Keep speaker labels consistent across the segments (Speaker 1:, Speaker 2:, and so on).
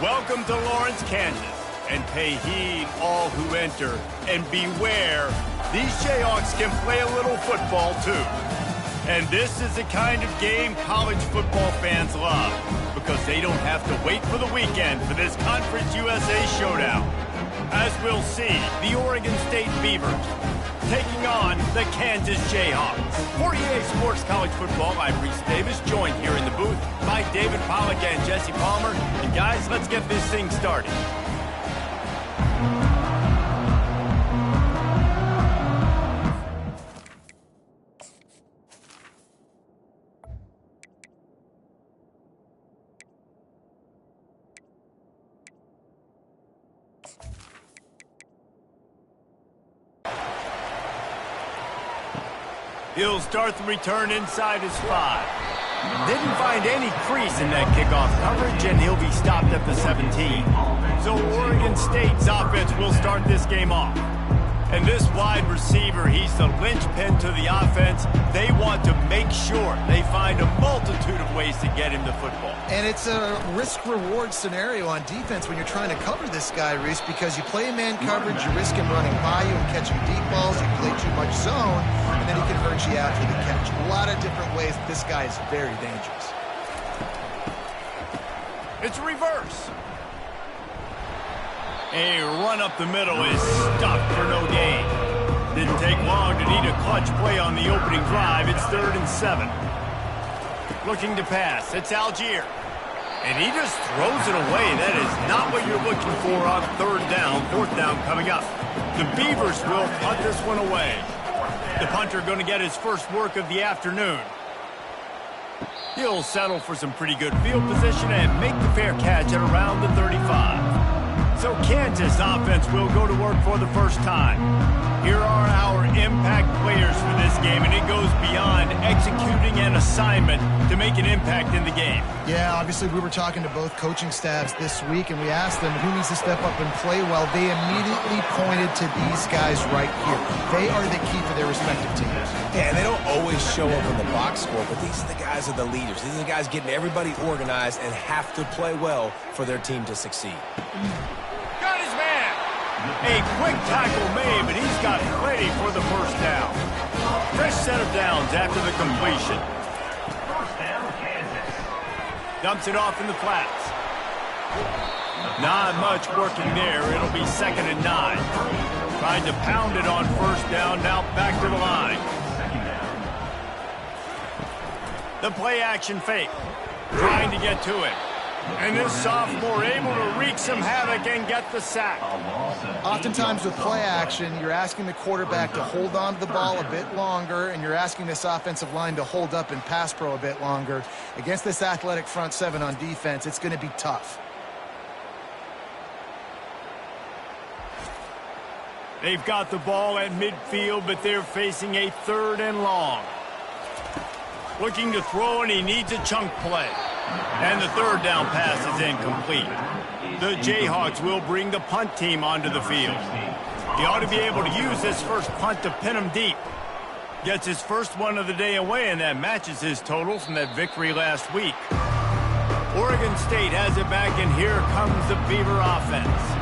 Speaker 1: Welcome to Lawrence, Kansas, and pay heed all who enter, and beware, these Jayhawks can play a little football too. And this is the kind of game college football fans love, because they don't have to wait for the weekend for this Conference USA showdown. As we'll see, the Oregon State Beavers taking on the Kansas Jayhawks. For EA Sports College Football, I'm Reese Davis, joined here in the booth by David Pollack and Jesse Palmer. And guys, let's get this thing started. He'll start the return inside his 5. Didn't find any crease in that kickoff coverage, and he'll be stopped at the 17. So Oregon State's offense will start this game off. And this wide receiver, he's the linchpin to the offense. They want to make sure they find a multitude of ways to get him the football.
Speaker 2: And it's a risk-reward scenario on defense when you're trying to cover this guy, Reese, because you play man coverage, you risk him running by you and catching deep balls, you play too much zone, and then he can hurt you after the catch. A lot of different ways. This guy is very dangerous.
Speaker 1: It's reverse. A run up the middle is stopped for no gain. Didn't take long to need a clutch play on the opening drive. It's 3rd and 7. Looking to pass. It's Allgeier. And he just throws it away. That is not what you're looking for on 3rd down. 4th down coming up. The Beavers will punt this one away. The punter going to get his first work of the afternoon. He'll settle for some pretty good field position and make the fair catch at around the 35. So Kansas offense will go to work for the first time. Here are our impact players for this game, and it goes beyond executing an assignment to make an impact in the game.
Speaker 2: Yeah, obviously we were talking to both coaching staffs this week, and we asked them who needs to step up and play well. They immediately pointed to these guys right here. They are the key for their respective teams.
Speaker 3: Yeah, and they don't always show up in the box score, but these are the guys that are the leaders. These are the guys getting everybody organized and have to play well for their team to succeed.
Speaker 1: Got his man. A quick tackle made, but he's got plenty for the first down. Fresh set of downs after the completion.
Speaker 4: First down, Kansas.
Speaker 1: Dumps it off in the flats. Not much working there. It'll be 2nd and 9. Trying to pound it on 1st down, now back to the line. The play action fake. Trying to get to it. And this sophomore able to wreak some havoc and get the sack.
Speaker 2: Oftentimes with play action, you're asking the quarterback to hold on to the ball a bit longer, and you're asking this offensive line to hold up and pass pro a bit longer. Against this athletic front 7 on defense, it's going to be tough.
Speaker 1: They've got the ball at midfield, but they're facing a 3rd and long. Looking to throw, and he needs a chunk play. And the 3rd down pass is incomplete. The Jayhawks will bring the punt team onto the field. He ought to be able to use this first punt to pin him deep. Gets his first one of the day away, and that matches his total from that victory last week. Oregon State has it back, and here comes the Beaver offense.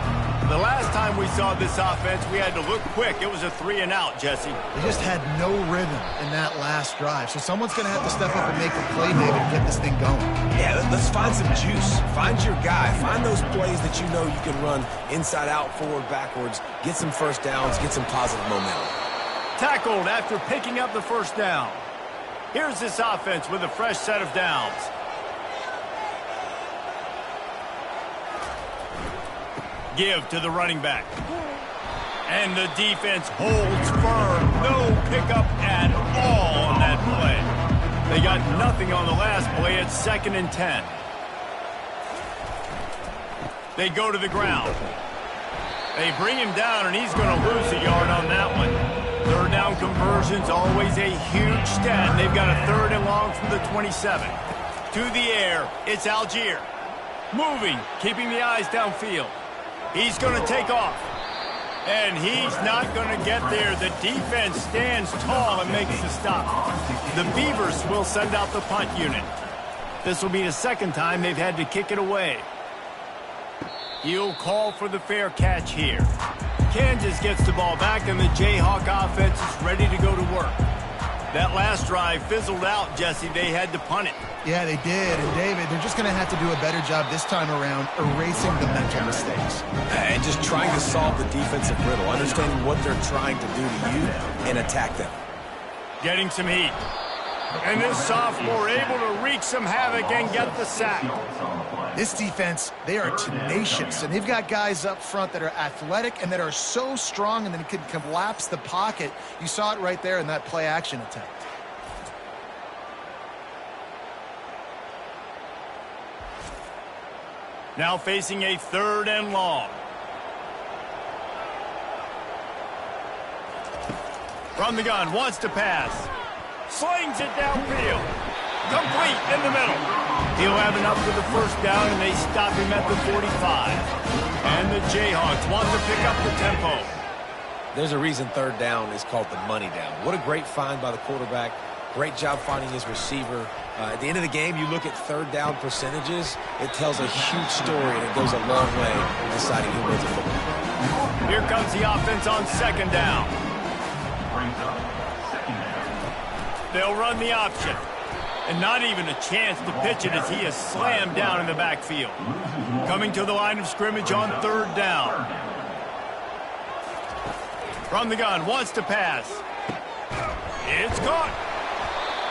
Speaker 1: The last time we saw this offense, we had to look quick. It was a 3-and-out, Jesse.
Speaker 2: They just had no rhythm in that last drive. So someone's going to have to step up and make a play, David, and get this thing going.
Speaker 3: Yeah, let's find some juice. Find your guy. Find those plays that you know you can run inside out, forward, backwards. Get some first downs. Get some positive momentum.
Speaker 1: Tackled after picking up the first down. Here's this offense with a fresh set of downs. Give to the running back. And the defense holds firm. No pickup at all on that play. They got nothing on the last play. It's 2nd and 10. They go to the ground. They bring him down, and he's going to lose a yard on that one. 3rd down conversion's always a huge stat. They've got a 3rd and long from the 27. To the air, it's Allgeier. Moving, keeping the eyes downfield. He's going to take off. And he's not going to get there. The defense stands tall and makes the stop. The Beavers will send out the punt unit. This will be the 2nd time they've had to kick it away. He'll call for the fair catch here. Kansas gets the ball back, and the Jayhawk offense is ready to go to work. That last drive fizzled out, Jesse. They had to punt it.
Speaker 2: Yeah, they did. And, David, they're just going to have to do a better job this time around erasing the mental mistakes.
Speaker 3: And just trying to solve the defensive riddle, understanding what they're trying to do to you and attack them.
Speaker 1: Getting some heat. And this sophomore able to wreak some havoc and get the sack.
Speaker 2: This defense, they are tenacious, and they've got guys up front that are athletic and that are so strong and then can collapse the pocket. You saw it right there in that play-action attempt.
Speaker 1: Now facing a 3rd and long. From the gun, wants to pass. Slings it downfield. Complete in the middle. He'll have enough for the first down, and they stop him at the 45. And the Jayhawks want to pick up the tempo.
Speaker 3: There's a reason 3rd down is called the money down. What a great find by the quarterback. Great job finding his receiver. At the end of the game, you look at 3rd down percentages. It tells a huge story, and it goes a long way in deciding who wins a football.
Speaker 1: Here comes the offense on 2nd down. They'll run the option. And not even a chance to pitch it as he is slammed down in the backfield. Coming to the line of scrimmage on 3rd down. From the gun, wants to pass. It's caught.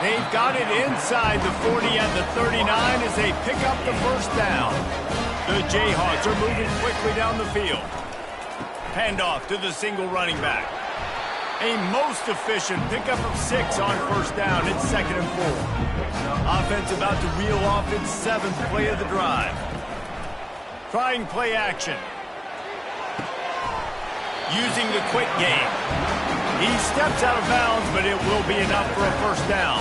Speaker 1: They've got it inside the 40 at the 39 as they pick up the first down. The Jayhawks are moving quickly down the field. Handoff to the single running back. A most efficient pickup of 6 on 1st down. It's 2nd and 4. Offense about to reel off its 7th play of the drive. Trying play action. Using the quick game. He steps out of bounds, but it will be enough for a first down.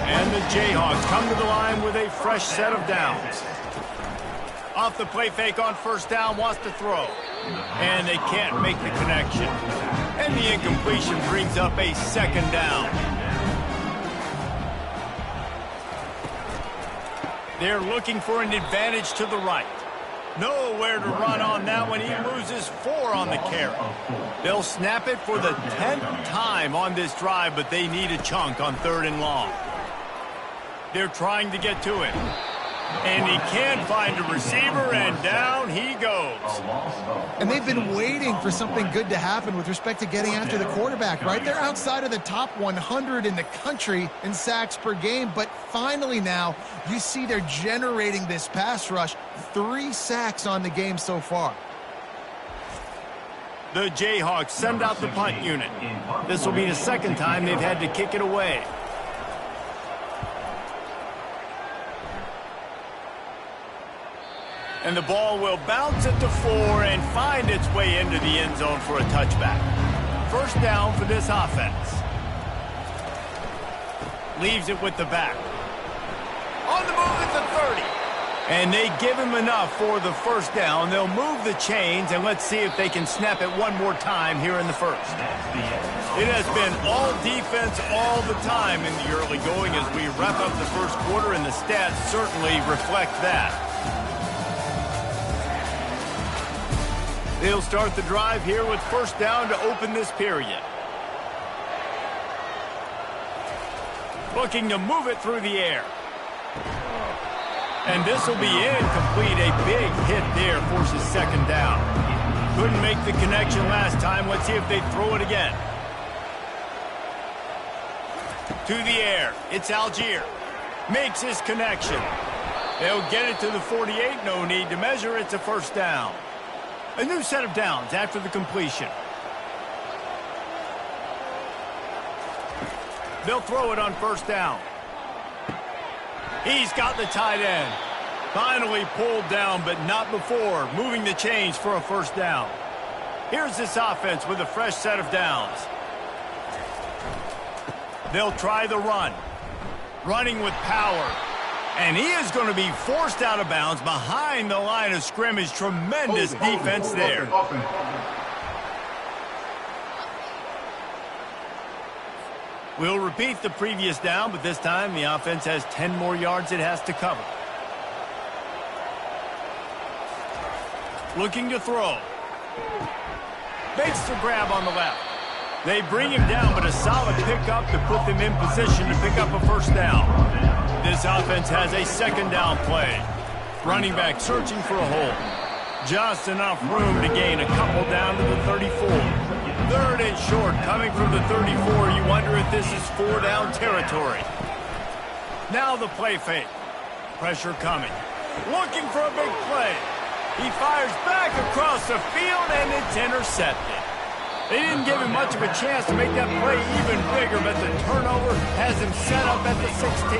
Speaker 1: And the Jayhawks come to the line with a fresh set of downs. Off the play fake on 1st down, wants to throw. And they can't make the connection. And the incompletion brings up a 2nd down. They're looking for an advantage to the right. Nowhere to run on that one. He loses 4 on the carry. They'll snap it for the 10th time on this drive, but they need a chunk on 3rd and long. They're trying to get to it. And he can't find a receiver, and down he goes.
Speaker 2: And they've been waiting for something good to happen with respect to getting after the quarterback, right? They're outside of the top 100 in the country in sacks per game, but finally now you see they're generating this pass rush. 3 sacks on the game so far.
Speaker 1: The Jayhawks send out the punt unit. This will be the 2nd time they've had to kick it away. And the ball will bounce at the 4 and find its way into the end zone for a touchback. First down for this offense. Leaves it with the back. On the move at the 30. And they give him enough for the first down. They'll move the chains, and let's see if they can snap it one more time here in the first. It has been all defense all the time in the early going as we wrap up the first quarter, and the stats certainly reflect that. They'll start the drive here with first down to open this period. Looking to move it through the air. And this will be incomplete. A big hit there forces 2nd down. Couldn't make the connection last time. Let's see if they throw it again. To the air. It's Algier. Makes his connection. They'll get it to the 48. No need to measure. It's a first down. A new set of downs after the completion. They'll throw it on first down. He's got the tight end. Finally pulled down, but not before moving the chains for a first down. Here's this offense with a fresh set of downs. They'll try the run. Running with power. And he is going to be forced out of bounds behind the line of scrimmage. Tremendous defense there. We'll repeat the previous down, but this time the offense has 10 more yards it has to cover. Looking to throw. Makes the grab on the left. They bring him down, but a solid pickup to put them in position to pick up a first down. This offense has a second down play. Running back searching for a hole. Just enough room to gain a couple down to the 34. Third and short, coming from the 34. You wonder if this is 4-down territory. Now the play fake. Pressure coming. Looking for a big play. He fires back across the field, and it's intercepted. They didn't give him much of a chance to make that play even bigger, but the turnover has him set up at the 16.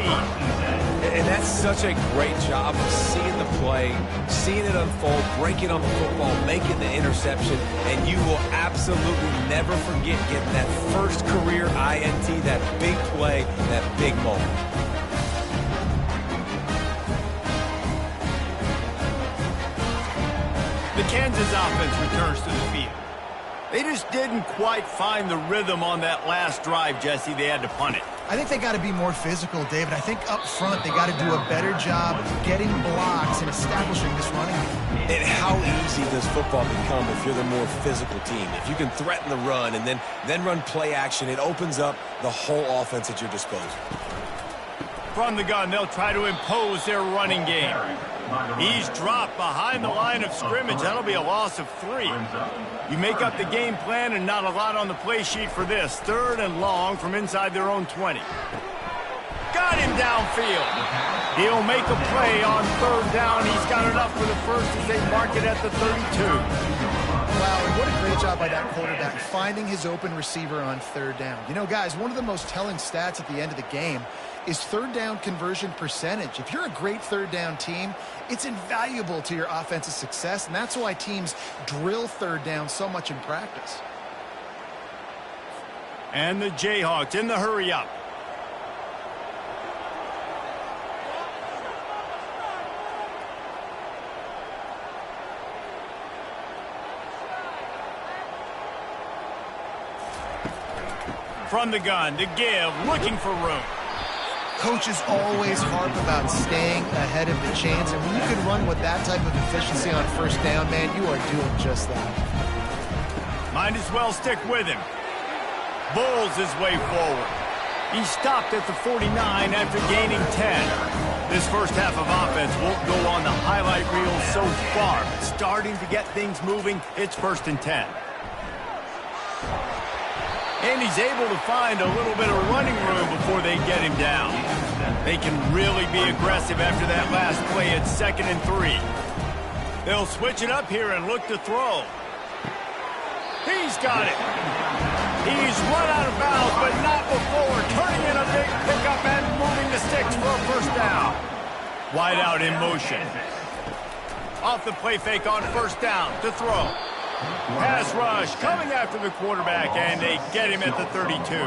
Speaker 3: And that's such a great job of seeing the play, seeing it unfold, breaking on the football, making the interception, and you will absolutely never forget getting that first career INT, that big play, that big moment.
Speaker 1: The Kansas offense returns to the field. They just didn't quite find the rhythm on that last drive, Jesse. They had to punt it.
Speaker 2: I think they got to be more physical, David. I think up front they got to do a better job getting blocks and establishing this running game.
Speaker 3: And how easy does football become if you're the more physical team? If you can threaten the run and then run play action, it opens up the whole offense at your disposal.
Speaker 1: From the gun, they'll try to impose their running game. He's dropped behind the line of scrimmage. That'll be a loss of 3. You make up the game plan and not a lot on the play sheet for this. Third and long from inside their own 20. Got him downfield. He'll make a play on third down. He's got enough for the first as they mark it at the 32.
Speaker 2: Wow, and what a great job by that quarterback, finding his open receiver on third down. You know, guys, one of the most telling stats at the end of the game is third down conversion percentage. If you're a great third down team, it's invaluable to your offensive success, and that's why teams drill third down so much in practice.
Speaker 1: And the Jayhawks in the hurry up. From the gun to give, looking for room.
Speaker 2: Coaches always harp about staying ahead of the chains, and when you can run with that type of efficiency on first down, man, you are doing just that.
Speaker 1: Might as well stick with him. Bulls his way forward. He stopped at the 49 after gaining 10. This first half of offense won't go on the highlight reel so far, but starting to get things moving, it's 1st and 10. And he's able to find a little bit of running room before they get him down. They can really be aggressive after that last play at 2nd and 3. They'll switch it up here and look to throw. He's got it. He's run out of bounds, but not before. Turning in a big pickup and moving the sticks for a first down. Wide out in motion. Off the play fake on first down to throw. Pass rush coming after the quarterback, and they get him at the 32.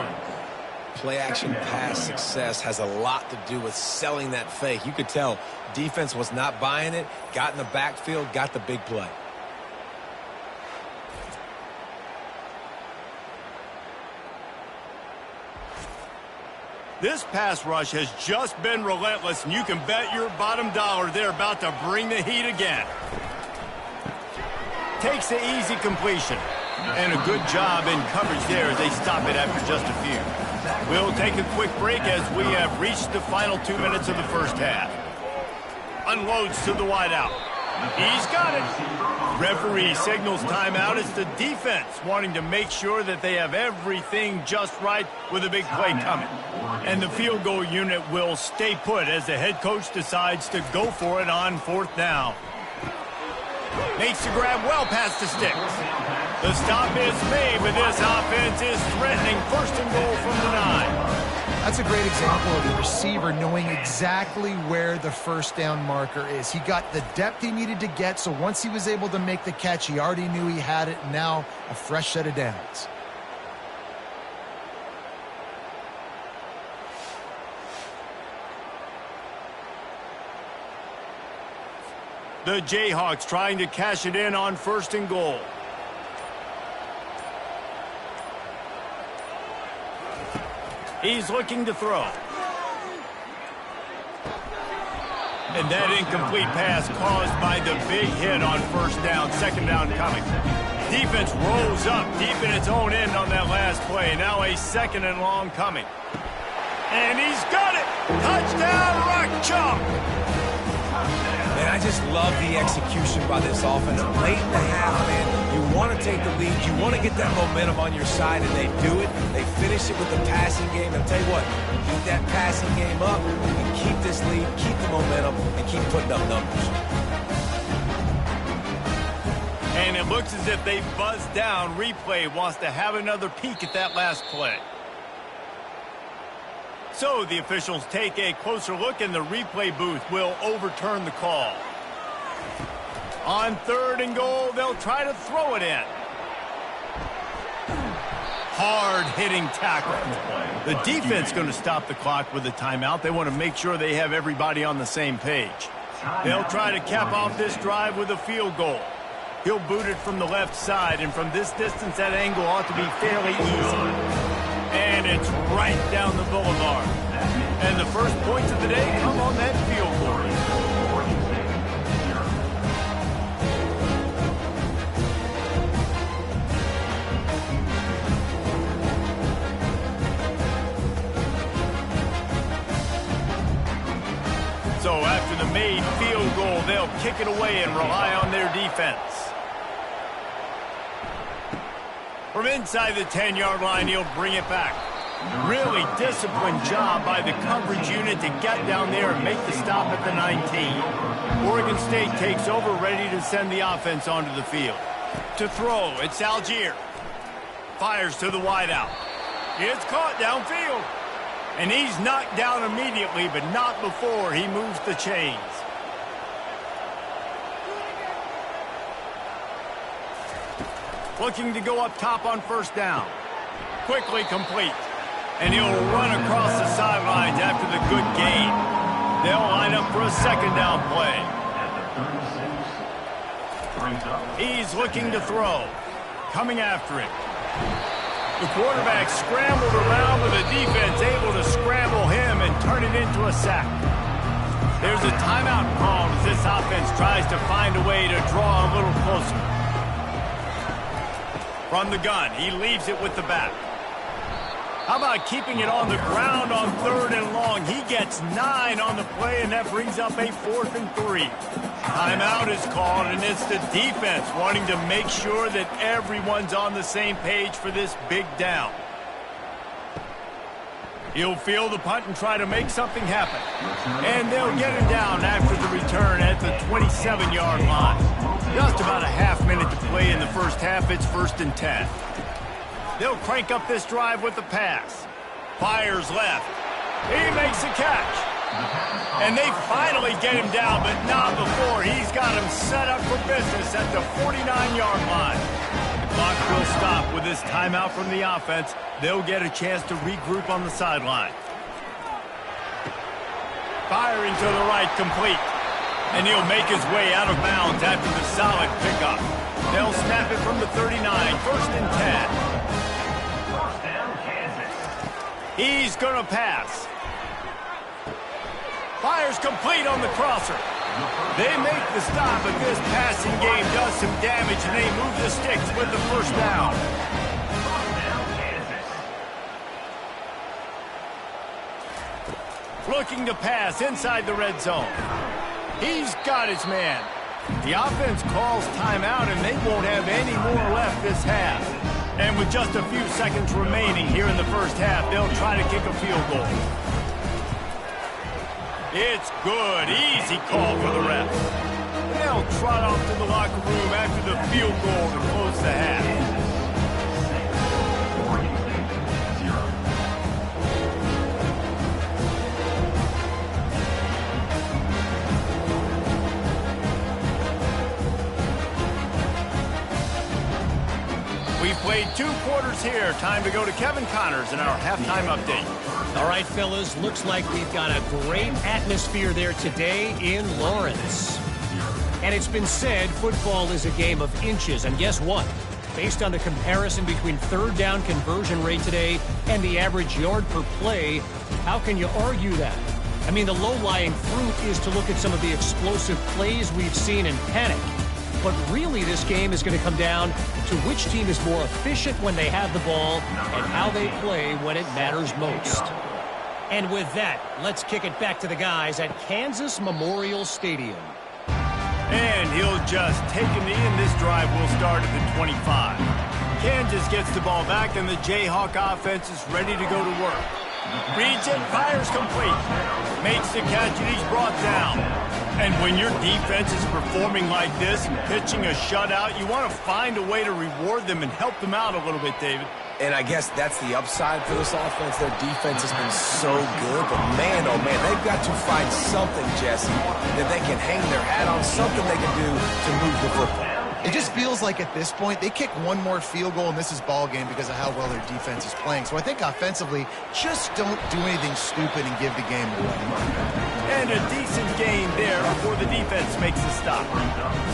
Speaker 3: Play action pass success has a lot to do with selling that fake. You could tell defense was not buying it, got in the backfield, got the big play.
Speaker 1: This pass rush has just been relentless, and you can bet your bottom dollar they're about to bring the heat again. Takes the easy completion. And a good job in coverage there as they stop it after just a few. We'll take a quick break as we have reached the final 2 minutes of the first half. Unloads to the wideout. He's got it. Referee signals timeout. It's the defense wanting to make sure that they have everything just right with a big play coming. And the field goal unit will stay put as the head coach decides to go for it on 4th down. Makes the grab well past the sticks. The stop is made, but this offense is threatening 1st and goal from the 9.
Speaker 2: That's a great example of the receiver knowing exactly where the first down marker is. He got the depth he needed to get, so once he was able to make the catch, he already knew he had it. Now a fresh set of downs.
Speaker 1: The Jayhawks trying to cash it in on 1st and goal. He's looking to throw. And that incomplete pass caused by the big hit on first down, second down coming. Defense rolls up deep in its own end on that last play. Now a second and long coming. And he's got it! Touchdown, Rock Chalk!
Speaker 3: Man, I just love the execution by this offense. Late in the half, man, you want to take the lead. You want to get that momentum on your side, and they do it. They finish it with the passing game. And I'll tell you what, keep that passing game up and keep this lead, keep the momentum, and keep putting up numbers.
Speaker 1: And it looks as if they buzzed down. Replay wants to have another peek at that last play. So the officials take a closer look, and the replay booth will overturn the call. On third and goal, they'll try to throw it in. Hard-hitting tackle. The defense going to stop the clock with a timeout. They want to make sure they have everybody on the same page. They'll try to cap off this drive with a field goal. He'll boot it from the left side, and from this distance, that angle ought to be fairly easy. And it's right down the boulevard. And the first points of the day come on that field goal. So after the made field goal, they'll kick it away and rely on their defense. From inside the 10-yard line, he'll bring it back. Really disciplined job by the coverage unit to get down there and make the stop at the 19. Oregon State takes over, ready to send the offense onto the field. To throw, it's Algier. Fires to the wideout. It's caught downfield. And he's knocked down immediately, but not before he moves the chains. Looking to go up top on first down. Quickly complete. And he'll run across the sidelines after the good gain. They'll line up for a second down play. He's looking to throw. Coming after it. The quarterback scrambled around, but the defense able to scramble him and turn it into a sack. There's a timeout called as this offense tries to find a way to draw a little closer. From the gun, he leaves it with the back. How about keeping it on the ground on third and long? He gets 9 on the play, and that brings up a 4th and 3. Timeout is called, and it's the defense wanting to make sure that everyone's on the same page for this big down. He'll field the punt and try to make something happen. And they'll get him down after the return at the 27-yard line. Just about a half minute to play in the first half. It's 1st and 10. They'll crank up this drive with the pass. Fires left. He makes a catch. And they finally get him down, but not before. He's got him set up for business at the 49-yard line. The clock will stop with this timeout from the offense. They'll get a chance to regroup on the sideline. Firing to the right, complete. And he'll make his way out of bounds after the solid pickup. They'll snap it from the 39, 1st and 10. He's going to pass. Fires complete on the crosser. They make the stop, but this passing game does some damage, and they move the sticks with the first down. Looking to pass inside the red zone. He's got his man. The offense calls timeout, and they won't have any more left this half. And with just a few seconds remaining here in the first half, they'll try to kick a field goal. It's good. Easy call for the refs. They'll trot off to the locker room after the field goal to close the half. We've played 2 quarters here. Time to go to Kevin Connors in our halftime update.
Speaker 5: All right, fellas, looks like we've got a great atmosphere there today in Lawrence. And it's been said football is a game of inches. And guess what? Based on the comparison between third down conversion rate today and the average yard per play, how can you argue that? I mean, the low-lying fruit is to look at some of the explosive plays we've seen in panic. But really, this game is going to come down to which team is more efficient when they have the ball and how they play when it matters most. And with that, let's kick it back to the guys at Kansas Memorial Stadium.
Speaker 1: And he'll just take a knee, and this drive will start at the 25. Kansas gets the ball back, and the Jayhawk offense is ready to go to work. Reads it, fires complete. Makes the catch, and he's brought down. And when your defense is performing like this, pitching a shutout, you want to find a way to reward them and help them out a little bit, David.
Speaker 3: And I guess that's the upside for this offense. Their defense has been so good, but man, oh man, they've got to find something, Jesse, that they can hang their hat on, something they can do to move the football.
Speaker 2: It just feels like at this point, they kick one more field goal and this is ball game because of how well their defense is playing. So I think offensively, just don't do anything stupid and give the game away.
Speaker 1: And a decent gain there before the defense makes a stop.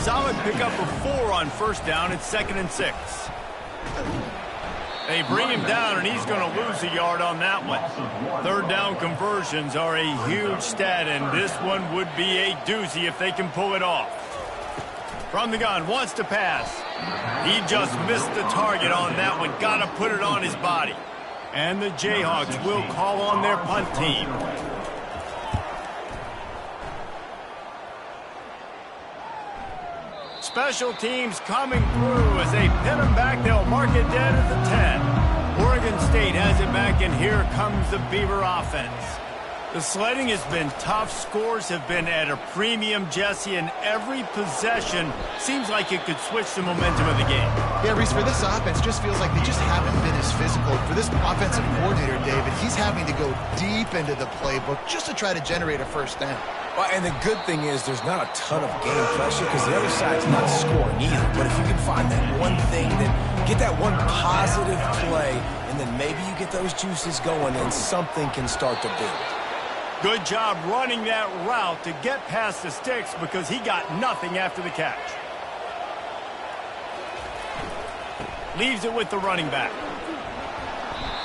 Speaker 1: Solid pickup of 4 on first down. It's 2nd and 6. They bring him down, and he's going to lose a yard on that one. 3rd down conversions are a huge stat, and this one would be a doozy if they can pull it off. From the gun, wants to pass. He just missed the target on that one. Got to put it on his body. And the Jayhawks will call on their punt team. Special teams coming through as they pin them back. They'll mark it dead at the 10. Oregon State has it back, and here comes the Beaver offense. The sledding has been tough. Scores have been at a premium, Jesse, and every possession seems like it could switch the momentum of the game.
Speaker 2: Yeah, Reese, for this offense, just feels like they just haven't been as physical. For this offensive coordinator, David, he's having to go deep into the playbook just to try to generate a first down.
Speaker 3: Well, and the good thing is there's not a ton of game pressure because the other side's not scoring either. But if you can find that one thing, that get that one positive play, and then maybe you get those juices going and something can start to build.
Speaker 1: Good job running that route to get past the sticks because he got nothing after the catch. Leaves it with the running back.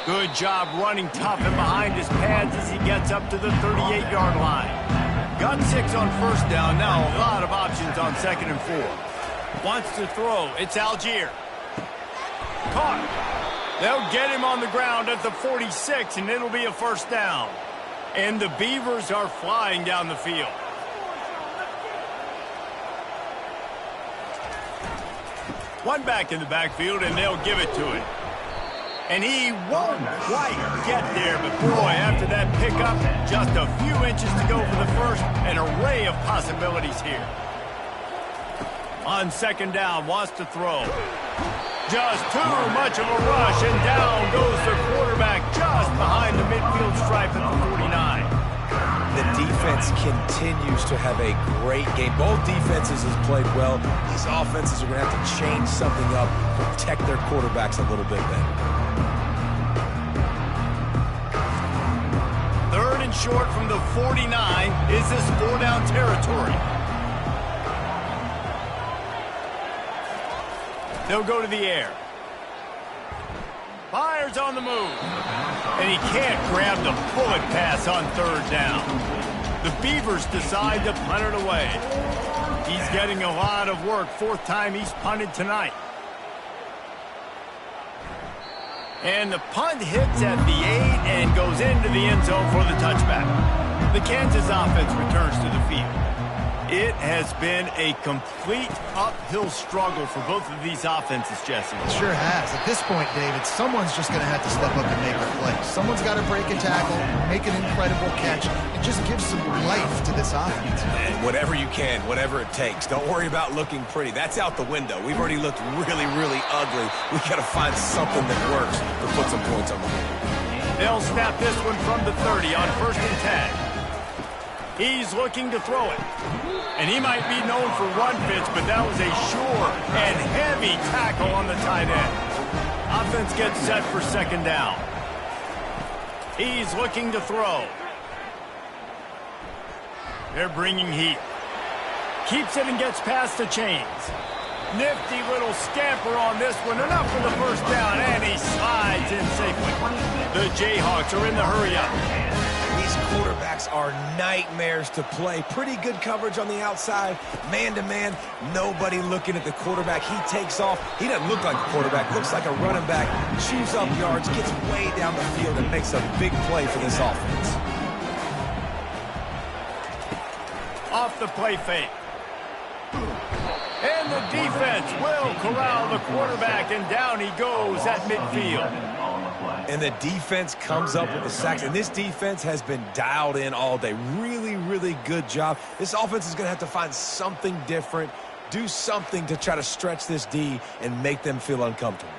Speaker 1: Good job running tough and behind his pads as he gets up to the 38-yard line. Got 6 on first down. Now a lot of options on 2nd and 4. Wants to throw. It's Algier. Caught. They'll get him on the ground at the 46, and it'll be a first down. And the Beavers are flying down the field. One back in the backfield, and they'll give it to him. And he won't quite get there, but boy, after that pickup, just a few inches to go for the first. An array of possibilities here. On 2nd down, wants to throw. Just too much of a rush, and down goes the quarterback just behind the midfield stripe at the 49.
Speaker 3: The defense continues to have a great game. Both defenses have played well. These offenses are going to have to change something up, protect their quarterbacks a little bit better.
Speaker 1: 3rd and short from the 49. Is this 4-down territory? They'll go to the air. Fires on the move. And he can't grab the bullet pass on 3rd down. The Beavers decide to punt it away. He's getting a lot of work. 4th time he's punted tonight. And the punt hits at the 8 and goes into the end zone for the touchback. The Kansas offense returns to the field. It has been a complete uphill struggle for both of these offenses, Jesse.
Speaker 2: It sure has. At this point, David, someone's just going to have to step up and make a play. Someone's got to break a tackle, make an incredible catch, and just give some life to this offense.
Speaker 3: And whatever you can, whatever it takes. Don't worry about looking pretty. That's out the window. We've already looked really, really ugly. We've got to find something that works to put some points on the board.
Speaker 1: They'll snap this one from the 30 on 1st and 10. He's looking to throw it. And he might be known for run fits, but that was a sure and heavy tackle on the tight end. Offense gets set for 2nd down. He's looking to throw. They're bringing heat. Keeps it and gets past the chains. Nifty little scamper on this one. Enough for the first down, and he slides in safely. The Jayhawks are in the hurry-up.
Speaker 3: These quarterbacks are nightmares to play. Pretty good coverage on the outside. Man-to-man, nobody looking at the quarterback. He takes off. He doesn't look like a quarterback. Looks like a running back. Chews up yards, gets way down the field, and makes a big play for this offense.
Speaker 1: Off the play fake. And the defense will corral the quarterback, and down he goes at midfield.
Speaker 3: And the defense comes up with the sacks. And this defense has been dialed in all day. Really, really good job. This offense is going to have to find something different, do something to try to stretch this D and make them feel uncomfortable.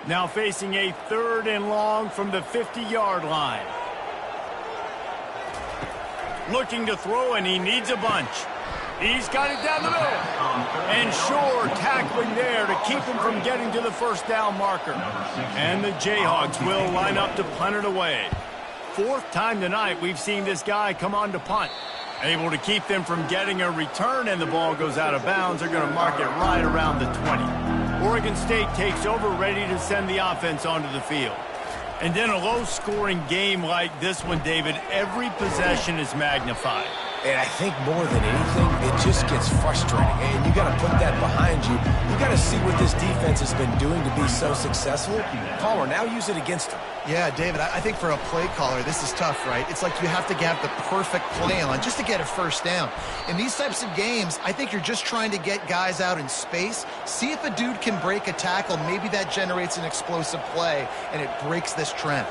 Speaker 1: Now facing a 3rd and long from the 50-yard line. Looking to throw, and he needs a bunch. He's got it down the middle. And sure, tackling there to keep him from getting to the first down marker. And the Jayhawks will line up to punt it away. 4th time tonight we've seen this guy come on to punt. Able to keep them from getting a return, and the ball goes out of bounds. They're going to mark it right around the 20. Oregon State takes over, ready to send the offense onto the field. And in a low-scoring game like this one, David, every possession is magnified.
Speaker 3: And I think more than anything, it just gets frustrating. And you got to put that behind you. You got to see what this defense has been doing to be so successful. Caller, now use it against them.
Speaker 2: Yeah, David, I think for a play caller, this is tough, right? It's like you have to have the perfect play on just to get a first down. In these types of games, I think you're just trying to get guys out in space, see if a dude can break a tackle. Maybe that generates an explosive play, and it breaks this trend.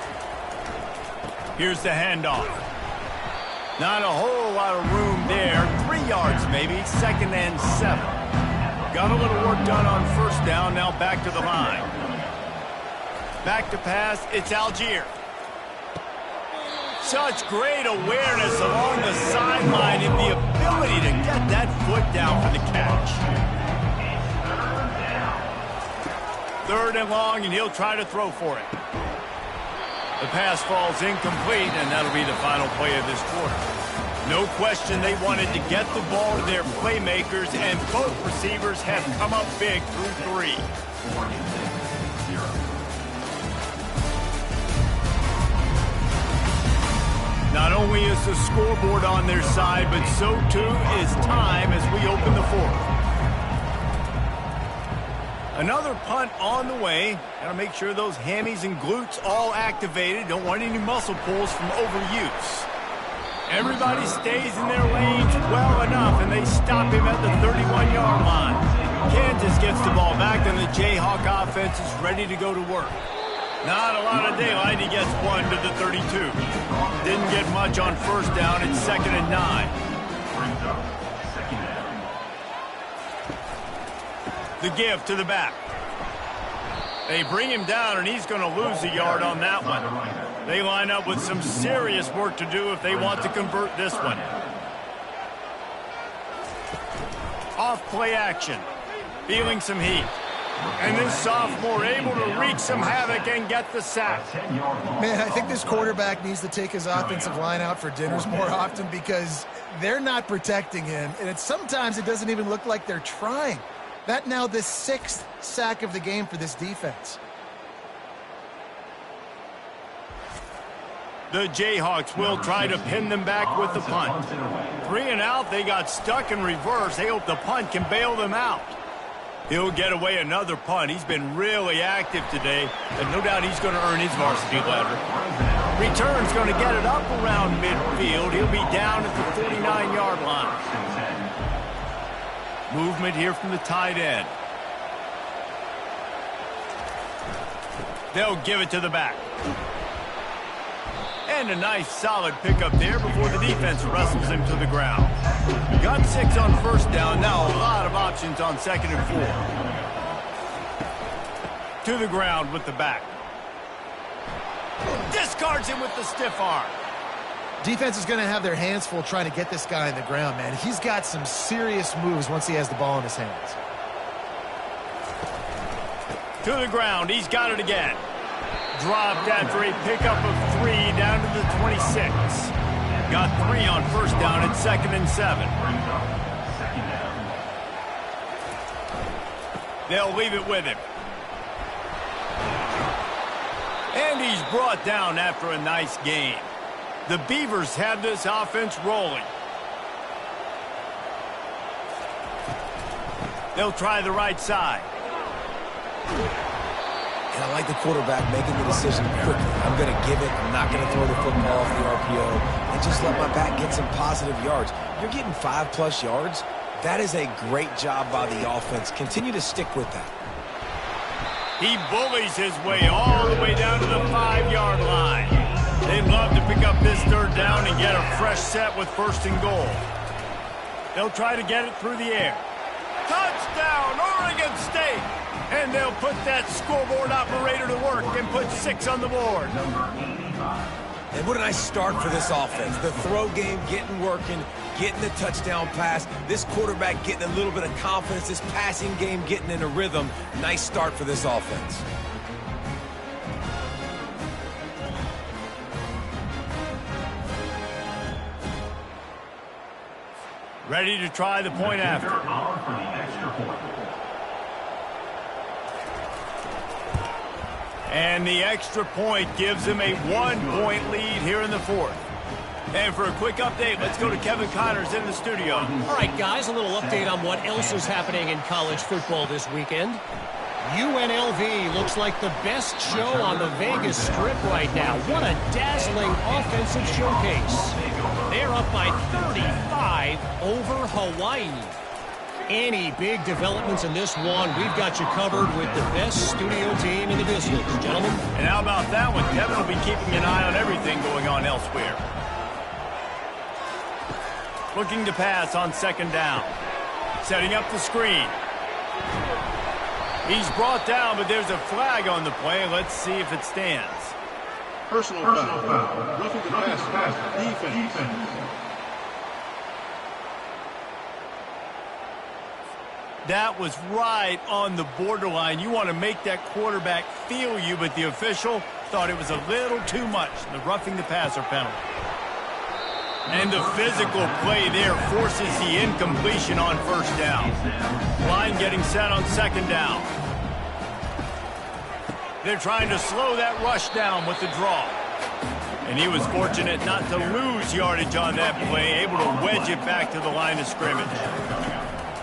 Speaker 1: Here's the handoff. Not a whole lot of room there. 3 yards maybe. 2nd and 7. Got a little work done on first down. Now back to the line. Back to pass. It's Algier. Such great awareness along the sideline and the ability to get that foot down for the catch. 3rd and long, and he'll try to throw for it. The pass falls incomplete, and that'll be the final play of this quarter. No question they wanted to get the ball to their playmakers, and both receivers have come up big through 3. Not only is the scoreboard on their side, but so too is time as we open the 4th. Another punt on the way. Got to make sure those hammies and glutes all activated. Don't want any muscle pulls from overuse. Everybody stays in their lanes well enough, and they stop him at the 31-yard line. Kansas gets the ball back, and the Jayhawk offense is ready to go to work. Not a lot of daylight. He gets 1 to the 32. Didn't get much on first down. It's 2nd and 9. The give to the back. They bring him down, and he's going to lose a yard on that one. They line up with some serious work to do if they want to convert this one. Off play action. Feeling some heat. And this sophomore able to wreak some havoc and get the sack.
Speaker 2: Man, I think this quarterback needs to take his offensive line out for dinners more often because they're not protecting him. And sometimes it doesn't even look like they're trying. That now the 6th sack of the game for this defense.
Speaker 1: The Jayhawks will try to pin them back with the punt. 3 and out, they got stuck in reverse. They hope the punt can bail them out. He'll get away another punt. He's been really active today, and no doubt he's going to earn his varsity letter. Return's going to get it up around midfield. He'll be down at the 49-yard line. Movement here from the tight end. They'll give it to the back. And a nice solid pickup there before the defense wrestles him to the ground. Got 6 on first down. Now a lot of options on 2nd and 4. To the ground with the back. Discards him with the stiff arm.
Speaker 2: Defense is going to have their hands full trying to get this guy on the ground, man. He's got some serious moves once he has the ball in his hands.
Speaker 1: To the ground. He's got it again. Dropped after a pickup of 3 down to the 26. Got 3 on first down at 2nd and 7. They'll leave it with him. And he's brought down after a nice game. The Beavers have this offense rolling. They'll try the right side.
Speaker 3: And I like the quarterback making the decision quickly. I'm going to give it. I'm not going to throw the football off the RPO and just let my back get some positive yards. You're getting 5+ yards. That is a great job by the offense. Continue to stick with that.
Speaker 1: He bullies his way all the way down to the 5-yard line. They'd love to pick up this third down and get a fresh set with 1st and goal. They'll try to get it through the air. Touchdown, Oregon State! And they'll put that scoreboard operator to work and put 6 on the board.
Speaker 3: And what a nice start for this offense. The throw game getting working, getting the touchdown pass. This quarterback getting a little bit of confidence. This passing game getting in a rhythm. Nice start for this offense.
Speaker 1: Ready to try the point after. And the extra point gives them a 1-point lead here in the 4th. And for a quick update, let's go to Kevin Connors in the studio.
Speaker 5: All right, guys, a little update on what else is happening in college football this weekend. UNLV looks like the best show on the Vegas Strip right now. What a dazzling offensive showcase. They're up by 35 over Hawaii. Any big developments in this one, we've got you covered with the best studio team in the business, gentlemen.
Speaker 1: And how about that one? Kevin will be keeping an eye on everything going on elsewhere. Looking to pass on 2nd down. Setting up the screen. He's brought down, but there's a flag on the play. Let's see if it stands.
Speaker 6: Personal foul. Roughing the passer. Defense.
Speaker 1: That was right on the borderline. You want to make that quarterback feel you, but the official thought it was a little too much. The roughing the passer penalty. And the physical play there forces the incompletion on 1st down. Line getting set on 2nd down. They're trying to slow that rush down with the draw. And he was fortunate not to lose yardage on that play, able to wedge it back to the line of scrimmage.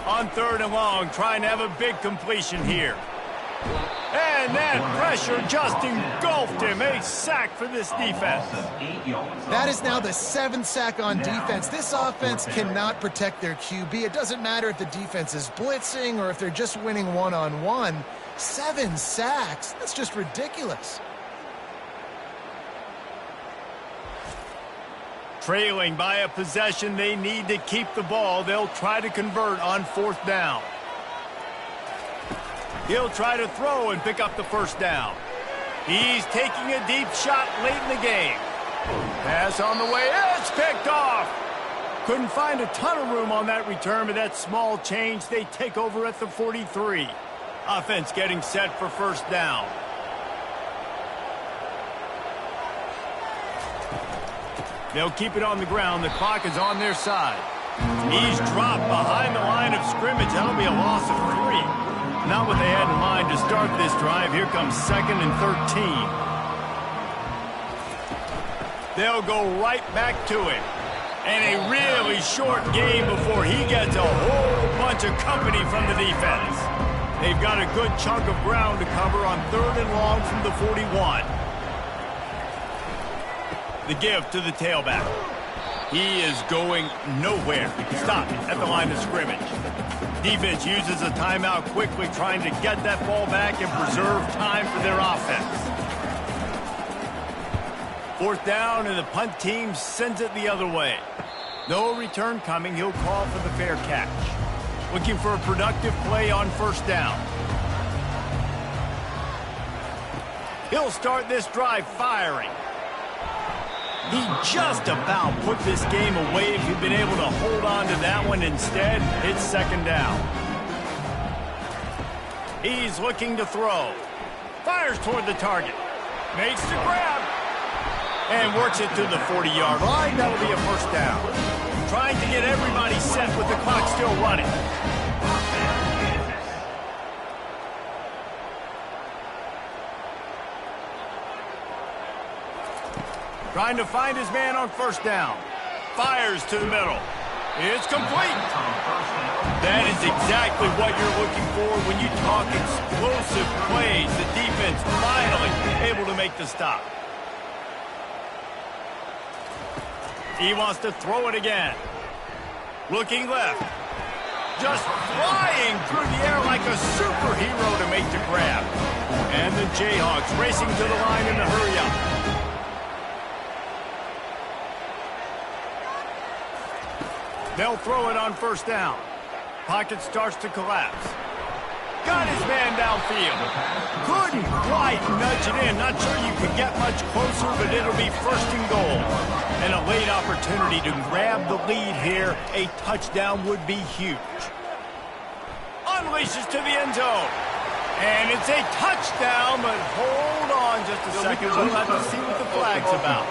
Speaker 1: On 3rd and long, trying to have a big completion here. And that pressure just engulfed him. A sack for this defense.
Speaker 2: That is now the 7th sack on defense. This offense cannot protect their QB. It doesn't matter if the defense is blitzing or if they're just winning one-on-one. 7 sacks. That's just ridiculous.
Speaker 1: Trailing by a possession, they need to keep the ball. They'll try to convert on 4th down. He'll try to throw and pick up the 1st down. He's taking a deep shot late in the game. Pass on the way. It's picked off. Couldn't find a ton of room on that return, but that small change, they take over at the 43. Offense getting set for 1st down. They'll keep it on the ground. The clock is on their side. He's dropped behind the line of scrimmage. That'll be a loss of 3. Not what they had in mind to start this drive. Here comes 2nd and 13. They'll go right back to it. And a really short game before he gets a whole bunch of company from the defense. They've got a good chunk of ground to cover on 3rd and long from the 41. The give to the tailback. He is going nowhere. Stop at the line of scrimmage. Defense uses a timeout quickly, trying to get that ball back and preserve time for their offense. 4th down, and the punt team sends it the other way. No return coming. He'll call for the fair catch. Looking for a productive play on 1st down. He'll start this drive firing. He just about put this game away if he'd been able to hold on to that one. Instead, it's 2nd down. He's looking to throw. Fires toward the target. Makes the grab. And works it to the 40-yard line. That'll be a 1st down. Trying to get everybody set with the clock still running. Trying to find his man on first down. Fires to the middle. It's complete. That is exactly what you're looking for when you talk explosive plays. The defense finally able to make the stop. He wants to throw it again. Looking left. Just flying through the air like a superhero to make the grab. And the Jayhawks racing to the line in a hurry-up. They'll throw it on first down. Pocket starts to collapse. Got his man downfield. Couldn't quite nudge it in. Not sure you could get much closer, but it'll be first and goal. And a late opportunity to grab the lead here. A touchdown would be huge. Unleashes to the end zone. And it's a touchdown, but hold on just a second. We'll have to see what the flag's about.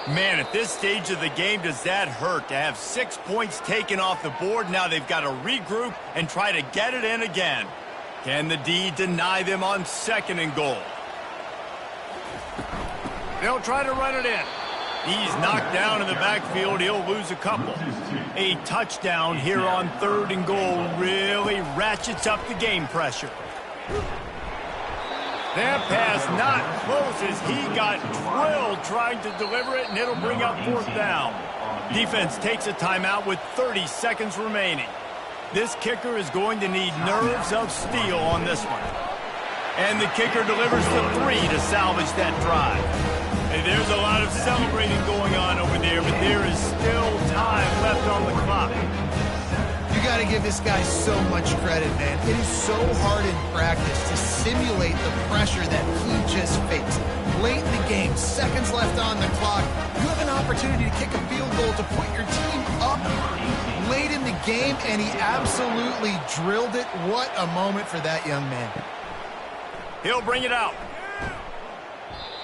Speaker 1: Man, at this stage of the game, does that hurt to have 6 points taken off the board? Now they've got to regroup and try to get it in again. Can the D deny them on second and goal? They'll try to run it in. He's knocked down in the backfield. He'll lose a couple. A touchdown here on third and goal really ratchets up the game pressure. That pass not close as he got drilled trying to deliver it, and it'll bring up fourth down. Defense takes a timeout with 30 seconds remaining. This kicker is going to need nerves of steel on this one. And the kicker delivers the 3 to salvage that drive. Hey, there's a lot of celebrating going on over there, but there is still time left on the clock.
Speaker 2: You got to give this guy so much credit, man. It is so hard in practice to simulate the pressure that he just faced. Late in the game, seconds left on the clock, you have an opportunity to kick a field goal to put your team up late in the game, and he absolutely drilled it. What a moment for that young man.
Speaker 1: He'll bring it out.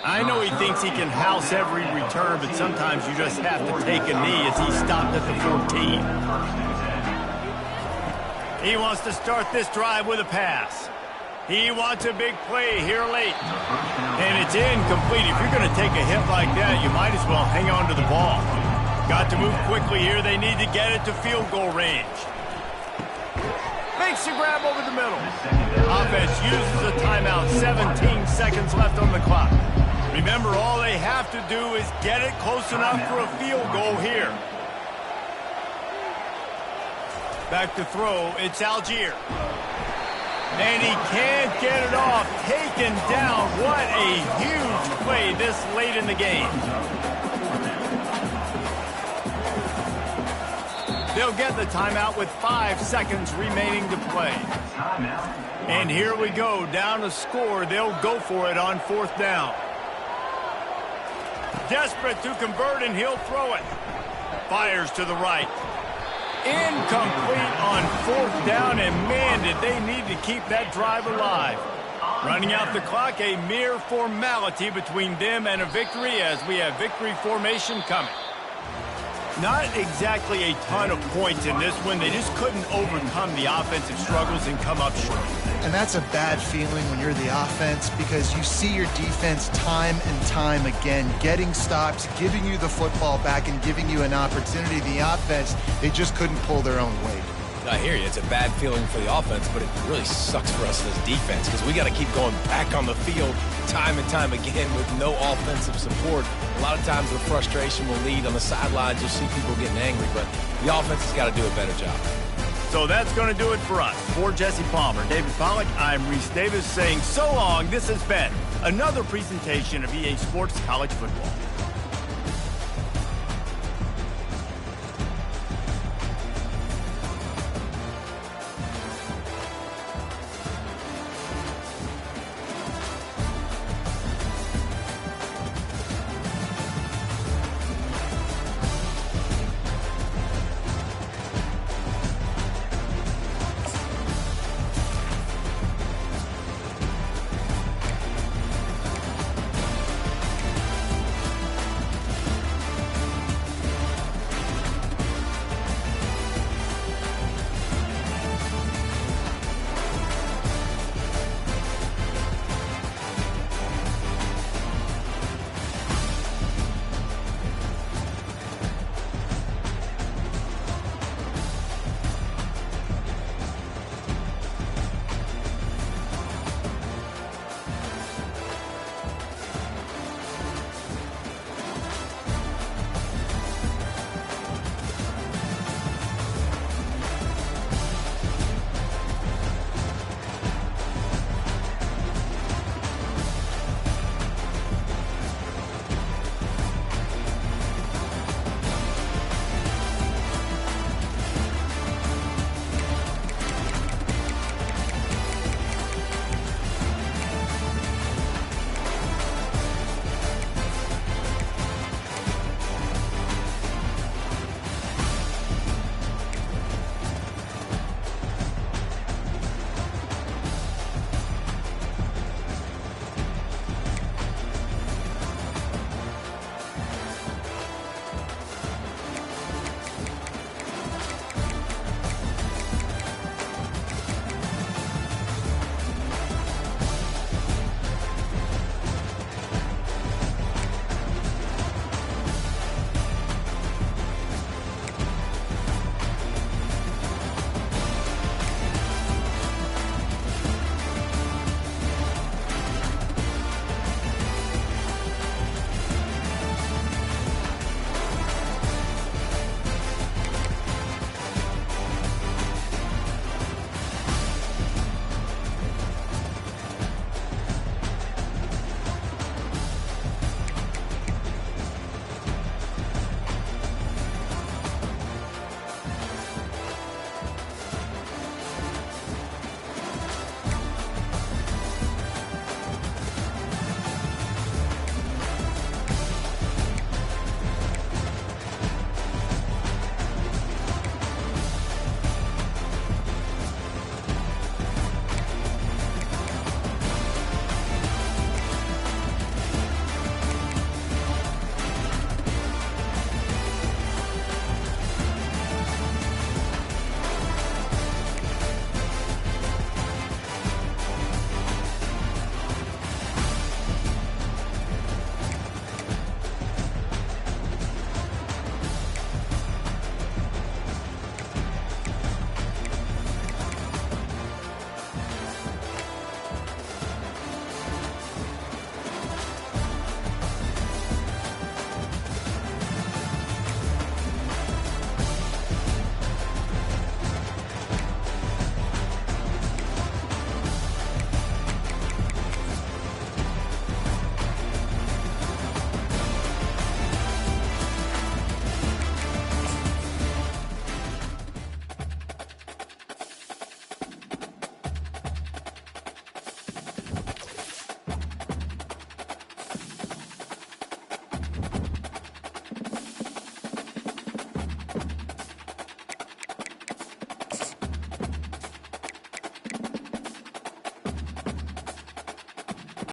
Speaker 1: I know he thinks he can house every return, but sometimes you just have to take a knee as he stopped at the 14. He wants to start this drive with a pass. He wants a big play here late. And it's incomplete. If you're going to take a hit like that, you might as well hang on to the ball. Got to move quickly here. They need to get it to field goal range. Makes the grab over the middle. Offense uses a timeout. 17 seconds left on the clock. Remember, all they have to do is get it close enough for a field goal here. Back to throw, it's Algier. And he can't get it off. Taken down. What a huge play this late in the game. They'll get the timeout with 5 seconds remaining to play. And here we go, down a score. They'll go for it on fourth down. Desperate to convert, and he'll throw it. Fires to the right. Incomplete on fourth down, and man, did they need to keep that drive alive. Running out the clock, a mere formality between them and a victory as we have victory formation coming. Not exactly a ton of points in this one. They just couldn't overcome the offensive struggles and come up short.
Speaker 2: And that's a bad feeling when you're the offense because you see your defense time and time again getting stops, giving you the football back, and giving you an opportunity. The offense, they just couldn't pull their own weight.
Speaker 3: I hear you. It's a bad feeling for the offense, but it really sucks for us as defense because we got to keep going back on the field time and time again with no offensive support. A lot of times the frustration will lead on the sidelines. You'll see people getting angry, but the offense has got to do a better job.
Speaker 1: So that's going to do it for us. For Jesse Palmer, David Pollack, I'm Reese Davis saying so long. This has been another presentation of EA Sports College Football.